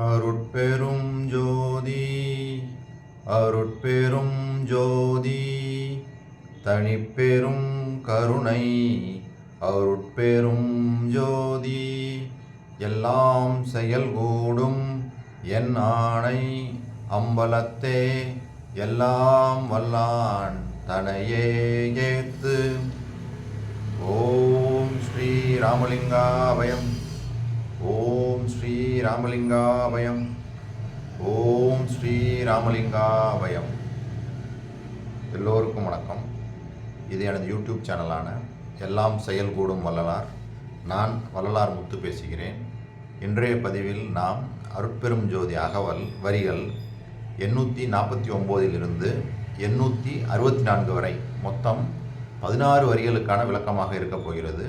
அருட்பெரும் ஜோதி அருட்பெரும் ஜோதி தனிப்பெரும் கருணை அருட்பெரும் ஜோதி எல்லாம் செயல்கூடும் என் ஆணை அம்பலத்தே எல்லாம் வல்லான் தனையே ஏத்து. ஓம் ஸ்ரீ ராமலிங்காபயம். ஓம் ஸ்ரீ ராமலிங்காபயம். ஓம் ஸ்ரீ ராமலிங்காபயம். எல்லோருக்கும் வணக்கம். இது எனது யூடியூப் சேனலான எல்லாம் செயல்கூடும் வள்ளலார். நான் வள்ளலார் முத்து பேசுகிறேன். இன்றைய பதிவில் நாம் அருட்பெரும் ஜோதி அகவல் வரிகள் 849 864 வரை மொத்தம் 16 வரிகளுக்கான விளக்கமாக இருக்கப் போகிறது.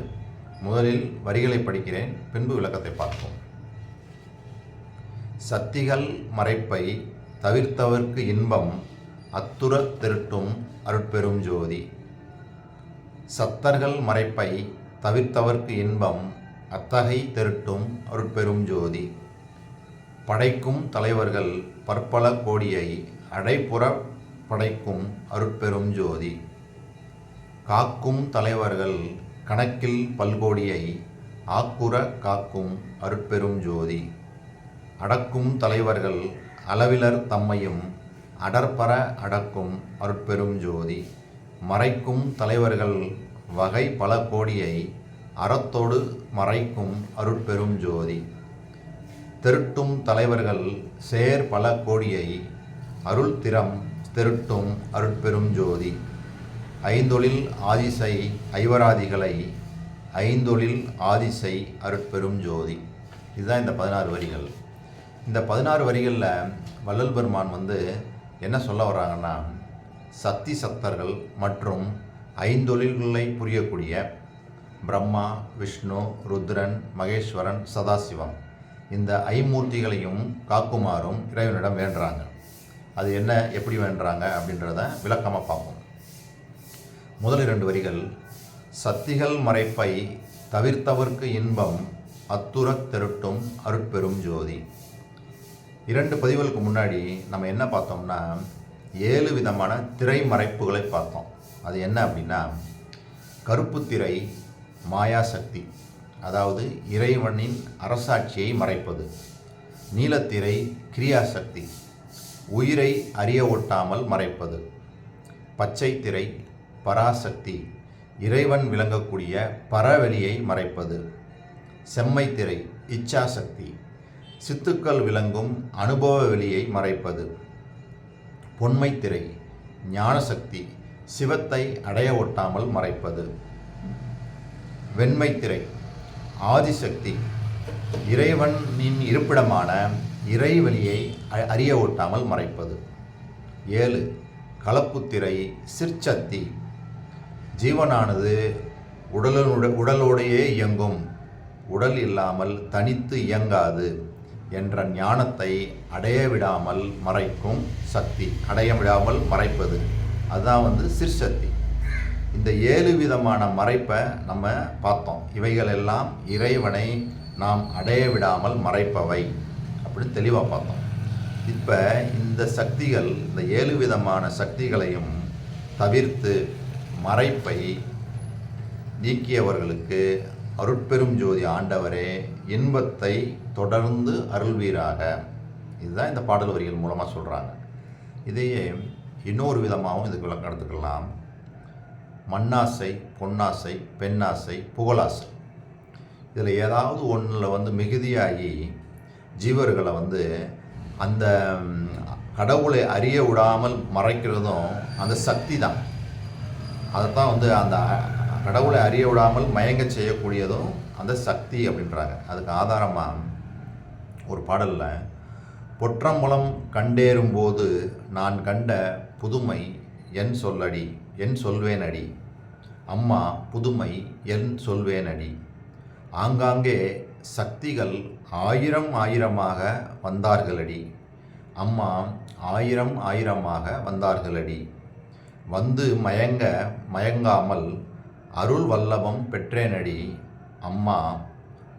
முதலில் வரிகளை படிக்கிறேன், பின்பு விளக்கத்தை பார்ப்போம். சத்திகள் மறைப்பை தவிர்த்தவர்க்கு இன்பம் அத்துறத் திருட்டும் அருட்பெரும் ஜோதி. சத்தர்கள் மறைப்பை தவிர்த்தவர்க்கு இன்பம் அத்தகை திருட்டும் அருட்பெரும் ஜோதி. படைக்கும் தலைவர்கள் பற்பல கோடியை அடைப்புற படைக்கும் அருட்பெரும் ஜோதி. காக்கும் தலைவர்கள் கணக்கில் பல்கோடியை ஆக்குற காக்கும் அருட்பெரும் ஜோதி. அடக்கும் தலைவர்கள் அளவிலர் தம்மையும் அடற்பற அடக்கும் அருட்பெரும் ஜோதி. மறைக்கும் தலைவர்கள் வகை பல கோடியை அறத்தோடு மறைக்கும் அருட்பெரும் ஜோதி. திருட்டும் தலைவர்கள் சேர் பல கோடியை அருள் திறம் திருட்டும் அருட்பெரும் ஜோதி. ஐந்தொழில் ஆதிசை ஐவராதிகளை ஐந்தொழில் ஆதிசை அருட்பெரும் ஜோதி. இதுதான் இந்த 16 வரிகள். இந்த 16 வரிகளில் வள்ளல் பெருமான் என்ன சொல்ல வர்றாங்கன்னா, சக்தி சக்தர்கள் மற்றும் ஐந்தொழில்களை புரியக்கூடிய பிரம்மா, விஷ்ணு, ருத்ரன், மகேஸ்வரன், சதாசிவம் இந்த ஐமூர்த்திகளையும் காக்குமாறும் இறைவனிடம் வேண்டுறாங்க. அது என்ன, எப்படி வேண்டுறாங்க அப்படின்றத விளக்கமாக பார்ப்போம். முதல் 2 வரிகள், சத்திகள் மறைப்பை தவிர்த்தவர்க்கு இன்பம் அத்துறத் திருட்டும் அருட்பெரும் ஜோதி. 2 பதிவுகளுக்கு முன்னாடி நம்ம என்ன பார்த்தோம்னா 7 விதமான திரை மறைப்புகளை பார்த்தோம். அது என்ன அப்படின்னா, கருப்பு திரை மாயாசக்தி, அதாவது இறைவனின் அரசாட்சியை மறைப்பது. நீலத்திரை கிரியாசக்தி, உயிரை அறிய ஒட்டாமல் மறைப்பது. பச்சை திரை பராசக்தி, இறைவன் விளங்கக்கூடிய பரவெளியை மறைப்பது. செம்மைத்திரை இச்சாசக்தி, சித்துக்கள் விளங்கும் அனுபவ வெளியை மறைப்பது. பொன்மைத்திரை ஞானசக்தி, சிவத்தை அடைய ஒட்டாமல் மறைப்பது. வெண்மைத்திரை ஆதிசக்தி, இறைவனின் இருப்பிடமான இறைவெளியை அறிய ஒட்டாமல் மறைப்பது. 7 கலப்புத்திரை சிற்சக்தி, ஜீவனானது உடலோடையே இயங்கும், உடல் இல்லாமல் தனித்து இயங்காது என்ற ஞானத்தை அடைய விடாமல் மறைக்கும் சக்தி, அடைய விடாமல் மறைப்பது. அதுதான் சிற்சக்தி. இந்த 7 விதமான மறைப்பை நம்ம பார்த்தோம். இவைகள் எல்லாம் இறைவனை நாம் அடைய விடாமல் மறைப்பவை அப்படின்னு தெளிவாக பார்த்தோம். இப்போ இந்த சக்திகள், இந்த 7 விதமான சக்திகளையும் தவிர்த்து மறைப்பை நீக்கியவர்களுக்கு அருட்பெரும் ஜோதி ஆண்டவரே இன்பத்தை தொடர்ந்து அருள்வீராக. இதுதான் இந்த பாடல் வரிகள் மூலமாக சொல்கிறாங்க. இதையே இன்னொரு விதமாகவும் இதுக்கு விளக்கம் எடுத்துக்கலாம். மண்ணாசை, பொன்னாசை, பெண்ணாசை, புகழாசை, இதில் ஏதாவது ஒன்றில் மிகுதியாகி ஜீவர்களை அந்த கடவுளை அறிய விடாமல் மறைக்கிறதும் அந்த சக்தி தான். அதைத்தான் அந்த கடவுளை அறிய விடாமல் மயங்க செய்யக்கூடியதும் அந்த சக்தி அப்படின்றாங்க. அதுக்கு ஆதாரமாக ஒரு பாடலில், பொற்றம்பலம் கண்டேறும்போது நான் கண்ட புதுமை என் சொல்லடி என் சொல்வேனடி, அம்மா புதுமை என் சொல்வேனடி. ஆங்காங்கே சக்திகள் 1000 1000மாக வந்தார்களடி, அம்மா 1000 1000மாக வந்தார்களடி. மயங்காமல் அருள் வல்லபம் பெற்றேனடி, அம்மா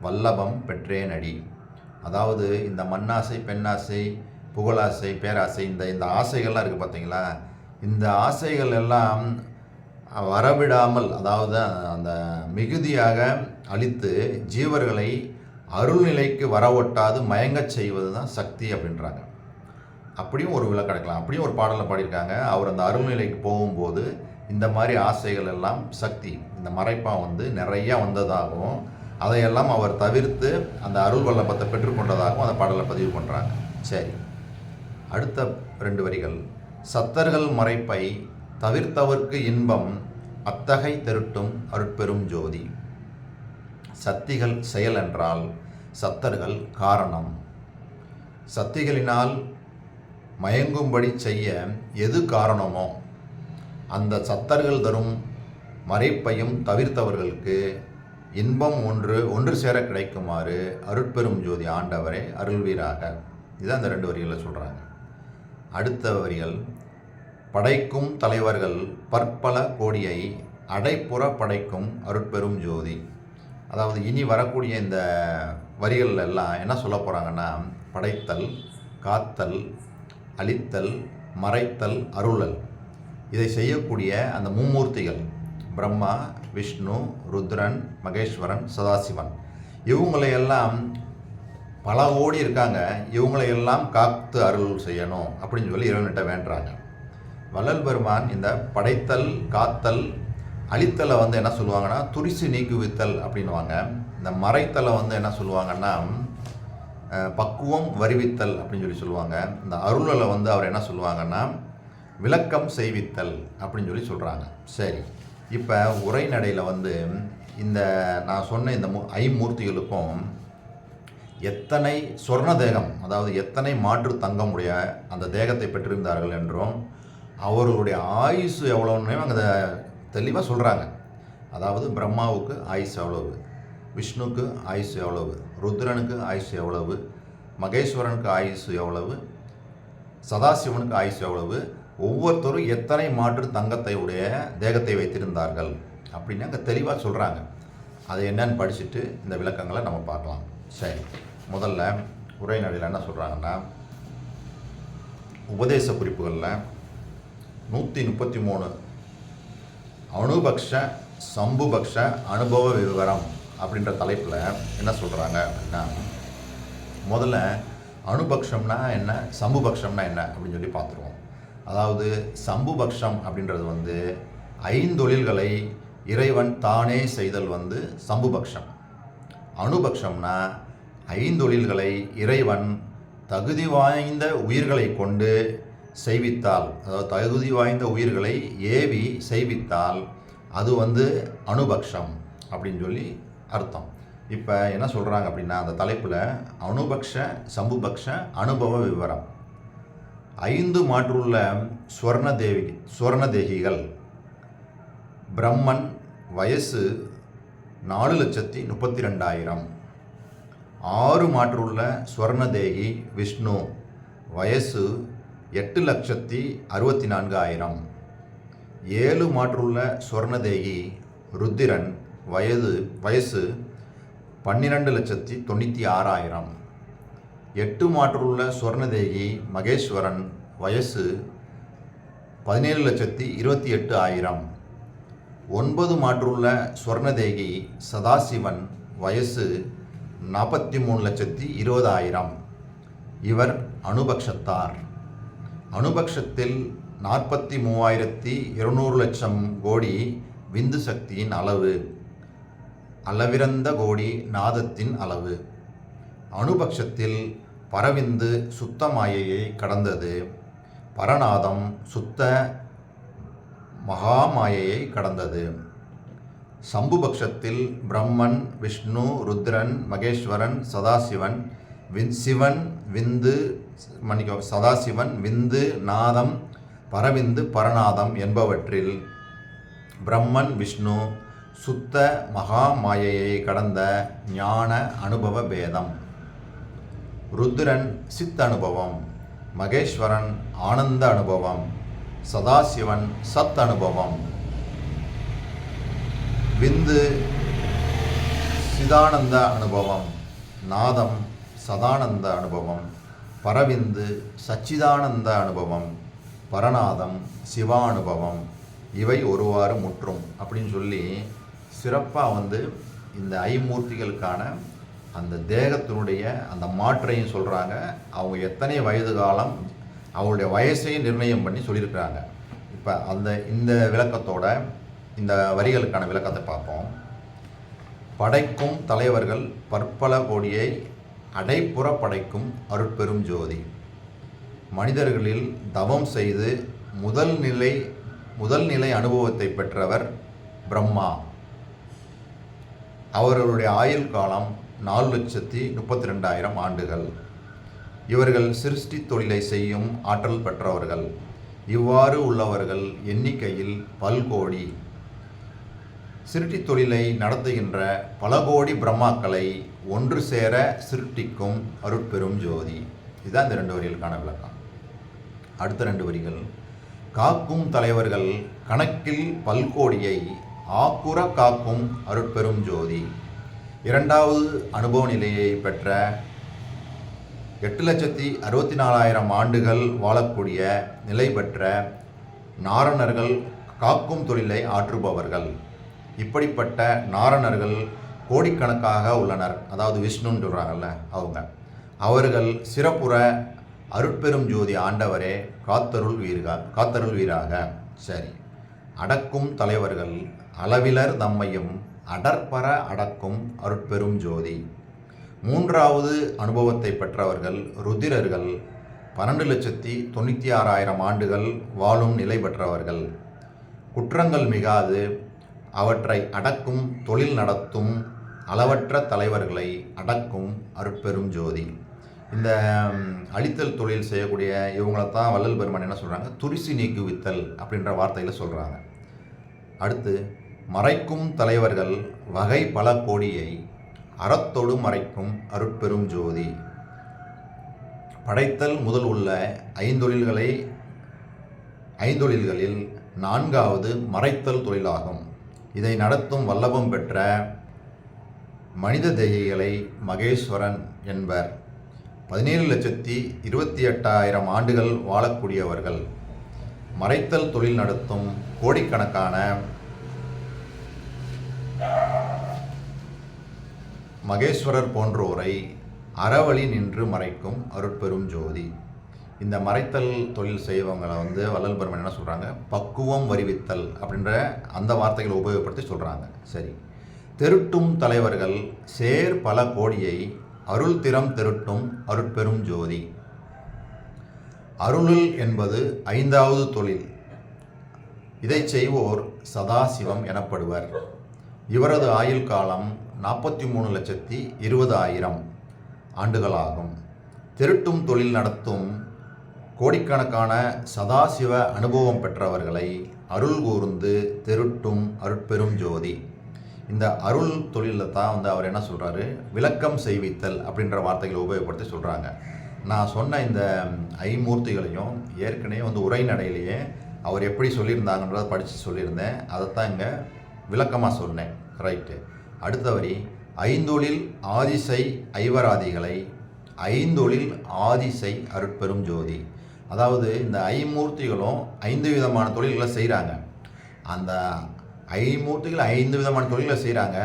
வல்லபம் பெற்றேனடி. அதாவது இந்த மண்ணாசை, பெண்ணாசை, புகழாசை, பேராசை, இந்த ஆசைகள்லாம் இருக்குது பார்த்தீங்களா, இந்த ஆசைகள் எல்லாம் வரவிடாமல், அதாவது அந்த மிகுதியாக அழித்து ஜீவர்களை அருள்நிலைக்கு வரவொட்டாது மயங்கச் செய்வது தான் சக்தி அப்படின்றாங்க. அப்படியும் ஒரு விளக்கம் கிடைக்கலாம். அப்படியும் ஒரு பாடலில் பாடியிருக்காங்க. அவர் அந்த அருள்நிலைக்கு போகும்போது இந்த மாதிரி ஆசைகள் எல்லாம் சக்தி, இந்த மறைப்பாக நிறையா வந்ததாகவும் அதையெல்லாம் அவர் தவிர்த்து அந்த அருள் வல்லபத்தை பெற்றுக்கொண்டதாகவும் அந்த பாடலை பதிவு பண்ணுறாங்க. சரி, அடுத்த 2 வரிகள். சத்தர்கள் மறைப்பை தவிர்த்தவர்க்கு இன்பம் அத்தகை திருட்டும் அருட்பெரும் ஜோதி. சத்திகள் செயல் என்றால் சத்தர்கள் காரணம். சத்திகளினால் மயங்கும்படி செய்ய எது காரணமோ அந்த சத்தர்கள் தரும் மறைப்பையும் தவிர்த்தவர்களுக்கு இன்பம் ஒன்று சேர கிடைக்குமாறு அருட்பெரும் ஜோதி ஆண்டவரை அருள்வீராக. இதுதான் அந்த 2 வரிகளில் சொல்கிறாங்க. அடுத்த வரிகள். படைக்கும் தலைவர்கள் பற்பல கோடியை அடைப்புற படைக்கும் அருட்பெரும் ஜோதி. அதாவது இனி வரக்கூடிய இந்த வரிகள் எல்லாம் என்ன சொல்ல போகிறாங்கன்னா, படைத்தல், காத்தல், அழித்தல், மறைத்தல், அருளல், இதை செய்யக்கூடிய அந்த மும்மூர்த்திகள் பிரம்மா, விஷ்ணு, ருத்ரன், மகேஸ்வரன், சதாசிவன், இவங்களையெல்லாம் பல கோடி இருக்காங்க. இவங்களையெல்லாம் காத்து அருள் செய்யணும் அப்படின்னு சொல்லி இறைவன்கிட்ட வேண்டுறாங்க. வள்ளல் பெருமான் இந்த படைத்தல், காத்தல், அழித்தலை என்ன சொல்லுவாங்கன்னா துரிசு நீக்குவித்தல் அப்படின்வாங்க. இந்த மறைத்தலை என்ன சொல்லுவாங்கன்னா பக்குவம் வருவித்தல் அப்படின்னு சொல்லி சொல்லுவாங்க. இந்த அருளலை அவர் என்ன சொல்லுவாங்கன்னா விளக்கம் செய்வித்தல் அப்படின்னு சொல்லி சொல்கிறாங்க. சரி, இப்போ உரைநடையில் இந்த நான் சொன்ன இந்த ஐமூர்த்திகளுக்கும் எத்தனை சொர்ண தேகம், அதாவது எத்தனை மாற்று தங்கமுடைய அந்த தேகத்தை பெற்றிருந்தார்கள் என்றும் அவர்களுடைய ஆயுசு எவ்வளோன்னு அங்கே தெளிவாக சொல்கிறாங்க. அதாவது பிரம்மாவுக்கு ஆயுசு எவ்வளவு, விஷ்ணுக்கு ஆயுசு எவ்வளவு, ருத்ரனுக்கு ஆயுசு எவ்வளவு, மகேஸ்வரனுக்கு ஆயுசு எவ்வளவு, சதாசிவனுக்கு ஆயுசு எவ்வளவு, ஒவ்வொருத்தரும் எத்தனை மாற்று தங்கத்தை உடைய தேகத்தை வைத்திருந்தார்கள் அப்படின்னு அங்கே தெளிவாக சொல்கிறாங்க. அதை என்னன்னு படிச்சுட்டு இந்த விளக்கங்களை நம்ம பார்க்கலாம். சரி, முதல்ல உரைநடையில் என்ன சொல்கிறாங்கன்னா, உபதேச குறிப்புகளில் 133 அணுபக்ஷ சம்புபக்ஷ அனுபவ விவரம் அப்படின்ற தலைப்பில் என்ன சொல்கிறாங்க அப்படின்னா, முதல்ல அணுபக்ஷம்னா என்ன, சம்புபக்ஷம்னா என்ன அப்படின்னு சொல்லி பார்த்துருவோம். அதாவது சம்புபக்ஷம் அப்படின்றது 5 தொழில்களை இறைவன் தானே செய்தல் சம்புபக்ஷம். அணுபக்ஷம்னா 5 தொழில்களை இறைவன் தகுதி வாய்ந்த உயிர்களை கொண்டு செய்வித்தால், அதாவது தகுதி வாய்ந்த உயிர்களை ஏவி செய்வித்தால் அது அணுபக்ஷம் அப்படின்னு சொல்லி அர்த்தம். இப்போ என்ன சொல்கிறாங்க அப்படின்னா, அந்த தலைப்பில் அணுபக்ஷ சம்புபக்ஷ அனுபவ விவரம். 5 மாற்றுள்ள சுவர்ணதேகிகள். பிரம்மன் வயசு 4,32,000. 6 மாற்றுள்ள சுவர்ணதேகி விஷ்ணு வயசு 8,64,000. 7 மாற்றுள்ள சுவர்ணதேகி ருத்திரன் வயசு 12,96,000. 8 மாற்றுள்ள சுவர்ணதேகி மகேஸ்வரன் வயசு 17,28,000. 9 மாற்றுள்ள சுவர்ணதேகி சதாசிவன் வயசு 43,20,000. இவர் அணுபக்ஷத்தார். அணுபக்ஷத்தில் 43,200 லட்சம் கோடி விந்து சக்தியின் அளவு, அளவிறந்த கோடி நாதத்தின் அளவு. அணுபக்ஷத்தில் பரவிந்து சுத்த மாயையை கடந்தது, பரநாதம் சுத்த மகாமாயையை கடந்தது. சம்புபக்ஷத்தில் பிரம்மன், விஷ்ணு, ருத்ரன், மகேஸ்வரன், சதாசிவன், சதாசிவன், விந்து, நாதம், பரவிந்து, பரநாதம் என்பவற்றில் பிரம்மன், விஷ்ணு சுத்த மகாமாயையை கடந்த ஞான அனுபவ பேதம். ருத்ரன் சித்த அனுபவம், மகேஸ்வரன் ஆனந்த அனுபவம், சதாசிவன் சத் அனுபவம், விந்து சிதானந்த அனுபவம், நாதம் சதானந்த அனுபவம், பரவிந்து சச்சிதானந்த அனுபவம், பரநாதம் சிவானுபவம், இவை ஒருவாறு முற்றும் அப்படின்னு சொல்லி சிறப்பாக இந்த ஐமூர்த்திகளுக்கான அந்த தேகத்தினுடைய அந்த மாற்றையும் சொல்கிறாங்க. அவங்க எத்தனை வயது காலம் அவங்களுடைய வயசையும் நிர்ணயம் பண்ணி சொல்லியிருக்கிறாங்க. இப்போ இந்த விளக்கத்தோட இந்த வரிகளுக்கான விளக்கத்தை பார்ப்போம். படைக்கும் தலைவர்கள் பற்பல கோடியை அடைப்புற படைக்கும் அருட்பெரும் ஜோதி. மனிதர்களில் தவம் செய்து முதல் நிலை அனுபவத்தை பெற்றவர் பிரம்மா. அவர்களுடைய ஆயுள் காலம் 4,32,000 ஆண்டுகள். இவர்கள் சிருஷ்டி தொழிலை செய்யும் ஆற்றல் பெற்றவர்கள். இவ்வாறு உள்ளவர்கள் எண்ணிக்கையில் பல்கோடி. சிருஷ்டி தொழிலை நடத்துகின்ற பல கோடி பிரம்மாக்களை ஒன்று சேர சிருஷ்டிக்கும் அருட்பெரும் ஜோதி. இதுதான் இந்த 2 வரிகளுக்கான விளக்கம். அடுத்த 2 வரிகள். காக்கும் தலைவர்கள் கணக்கில் பல்கோடியை ஆக்குற காக்கும் அருட்பெரும் ஜோதி. 2வது அனுபவ நிலையை பெற்ற 8,64,000 ஆண்டுகள் வாழக்கூடிய நிலை பெற்ற நாரணர்கள் காக்கும் தொழிலை ஆற்றுபவர்கள். இப்படிப்பட்ட நாரணர்கள் கோடிக்கணக்காக உள்ளனர். அதாவது விஷ்ணுன்னு சொல்கிறாங்கல்ல அவர்கள் சிறப்புற அருட்பெரும் ஜோதி ஆண்டவரே காத்தருள் வீராக. சரி. அடக்கும் தலைவர்கள் அளவிலர் தம்மையும் அடற்பர அடக்கும் அருட்பெரும் ஜோதி. 3வது அனுபவத்தை பெற்றவர்கள் ருதிரர்கள் 12,96,000 ஆண்டுகள் வாழும் நிலை பெற்றவர்கள். குற்றங்கள் மிகாது அவற்றை அடக்கும் தொழில் நடத்தும் அளவற்ற தலைவர்களை அடக்கும் அருட்பெரும் ஜோதி. இந்த அழித்தல் தொழில் செய்யக்கூடிய இவங்களைத்தான் வள்ளல் பெருமான் என்ன சொல்கிறாங்க, துரிசி நீக்குவித்தல் அப்படின்ற வார்த்தையில் சொல்கிறாங்க. அடுத்து மறைக்கும் தலைவர்கள் வகை பல கோடியை அறத்தொடு மறைக்கும் அருட்பெரும் ஜோதி. படைத்தல் முதல் உள்ள ஐந்தொழில்களில் 4வது மறைத்தல் தொழிலாகும். இதை நடத்தும் வல்லபம் பெற்ற மனித தேகிகளை மகேஸ்வரன் என்பர். 17,28,000 ஆண்டுகள் வாழக்கூடியவர்கள். மறைத்தல் தொழில் நடத்தும் கோடிக்கணக்கான மகேஸ்வரர் போன்றோரை அறவழி நின்று மறைக்கும் அருட்பெரும் ஜோதி. இந்த மறைத்தல் தொழில் செய்வங்களை வள்ளல் பெருமான் என்ன சொல்கிறாங்க, பக்குவம் வருவித்தல் அப்படின்ற அந்த வார்த்தைகளை உபயோகப்படுத்தி சொல்கிறாங்க. சரி. தெருட்டும் தலைவர்கள் சேர் பல கோடியை அருள் திறம் தெருட்டும் அருட்பெரும் ஜோதி. அருளில் என்பது 5வது தொழில். இதை செய்வோர் சதாசிவம் எனப்படுவர். இவரது ஆயுள் காலம் 43,20,000 ஆண்டுகளாகும். திருட்டும் தொழில் நடத்தும் கோடிக்கணக்கான சதாசிவ அனுபவம் பெற்றவர்களை அருள் கூர்ந்து திருட்டும் அருட்பெரும் ஜோதி. இந்த அருள் தொழிலில் தான் அவர் என்ன சொல்கிறாரு, விளக்கம் செய்வித்தல் அப்படின்ற வார்த்தைகளை உபயோகப்படுத்தி சொல்கிறாங்க. நான் சொன்ன இந்த ஐமூர்த்திகளையும் ஏற்கனவே உரைநடையிலேயே அவர் எப்படி சொல்லியிருந்தாங்கன்றதை படித்து சொல்லியிருந்தேன். அதைத்தான் இங்கே விளக்கமாக சொன்னேன். ரைட்டு. அடுத்த வரி. ஐந்தொழில் ஆதிசை ஐவராதிகளை ஐந்தொழில் ஆதிசை அருட்பெரும் ஜோதி. அதாவது இந்த ஐமூர்த்திகளும் 5 விதமான தொழில்களை செய்கிறாங்க. அந்த ஐமூர்த்திகள் 5 விதமான தொழில்களை செய்கிறாங்க.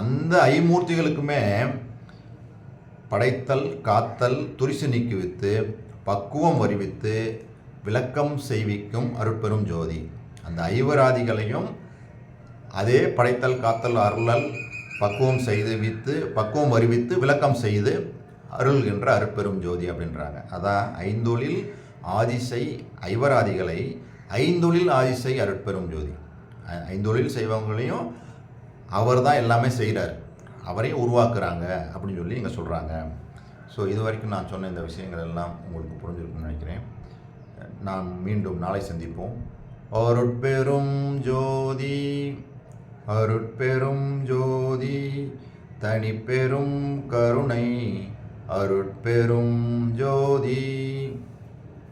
அந்த ஐமூர்த்திகளுக்குமே படைத்தல், காத்தல், துரிசு நீக்குவித்து, பக்குவம் வருவித்து, விளக்கம் செய்விக்கும் அருட்பெரும் ஜோதி. அந்த ஐவராதிகளையும் அதே படைத்தல், காத்தல், அருளல், பக்குவம் வருவித்து, விளக்கம் செய்து அருள்கின்ற அருட்பெரும் ஜோதி அப்படின்றாங்க. அதான் ஐந்தொழில் ஆதிசை ஐவராதிகளை ஐந்தொழில் ஆதிசை அருட்பெரும் ஜோதி. ஐந்தொழில் செய்வங்களையும் அவர் தான் எல்லாமே செய்கிறார், அவரையும் உருவாக்குறாங்க அப்படின்னு சொல்லி இங்கே சொல்கிறாங்க. ஸோ இது வரைக்கும் நான் சொன்ன இந்த விஷயங்கள் எல்லாம் உங்களுக்கு புரிஞ்சிருக்குன்னு நினைக்கிறேன். நான் மீண்டும் நாளை சந்திப்போம். அருட்பெரும் ஜோதி அருட்பெரும் ஜோதி தனிப்பெரும் கருணை அருட்பெரும் ஜோதி.